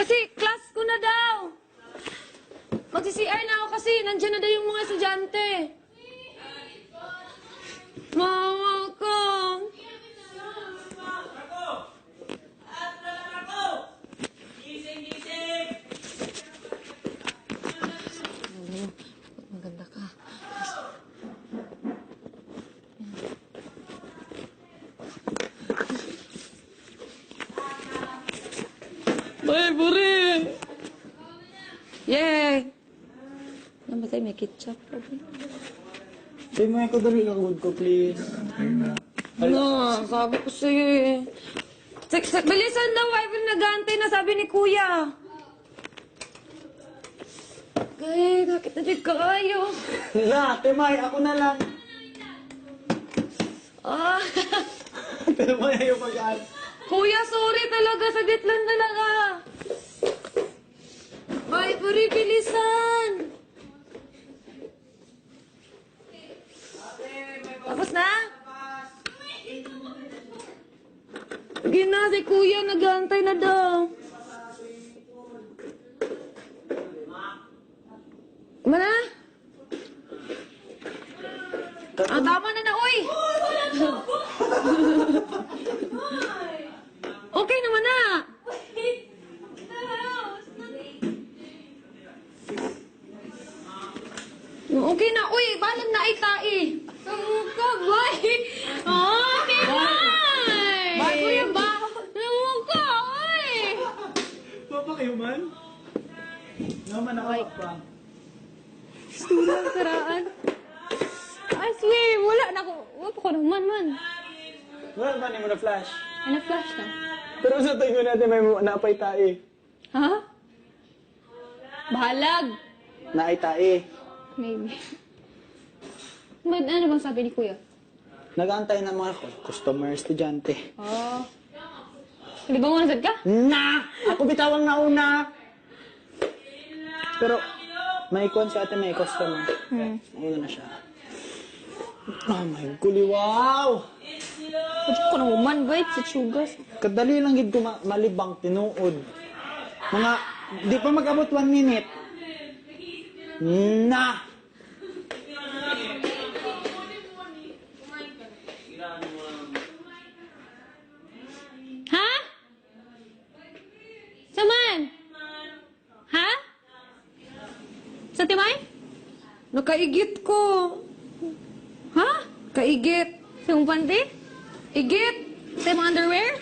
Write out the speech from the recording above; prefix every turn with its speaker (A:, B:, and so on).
A: Kasi class ko na daw. Magsi-CR na ako kasi nandiyan na daw yung mga estudyante. Mama ko. Maganda ka. Bye, buri! Yay! Namatay, may ketchup.
B: Say mo ko dali lang ko, please.
A: No, sabi ko sa'yo eh. Bilisan daw, Ivan, nag-aantay na sabi ni Kuya. Ay, bakit na din kayo?
B: Na, Temay, ako na lang.
A: Ah,
B: Temay, ayaw pag-aan.
A: Kuya, sorry talaga. Saglit lang talaga. Bye, puri, bilisan. Tapos na? Sige na, si Kuya nag-aantay na daw. Tama na? Ah, tama na na, uy! Okay naman na! Okay na, uy! Balag na itai! Kabay! Oh, Timay!
B: Bye, Kuya,
A: ba? Namuka, uy!
B: Papa kayo man? Naman ako pa.
A: Sulang karaan. I swear, wala na ako. Wala ko naman, man.
B: Wala ba ni mo na flash?
A: Ay, na-flash na.
B: Pero sa tayo natin may naapay tae.
A: Ha? Bahalag.
B: Naay tae.
A: Maybe. Ano bang sabi ni Kuya?
B: Nag-aantay ng mga customer, estudyante.
A: Oh. Hindi ba mo nasad ka?
B: Na! Ako bitawang nauna! Pero, may ikon si ate, may customer. Ayun na siya. Oh my guli, wow!
A: Pwede ko na woman, bait, si Chugas.
B: Kadali lang gid ko malibang tinuod. Mga, di pa mag-abot 1 minute. Na!
A: Ha? Saman? Ha? Sa Timay? Nakaigit ko. Ha? Kaigit. Sa yung panty? Igit? Sa yung underwear?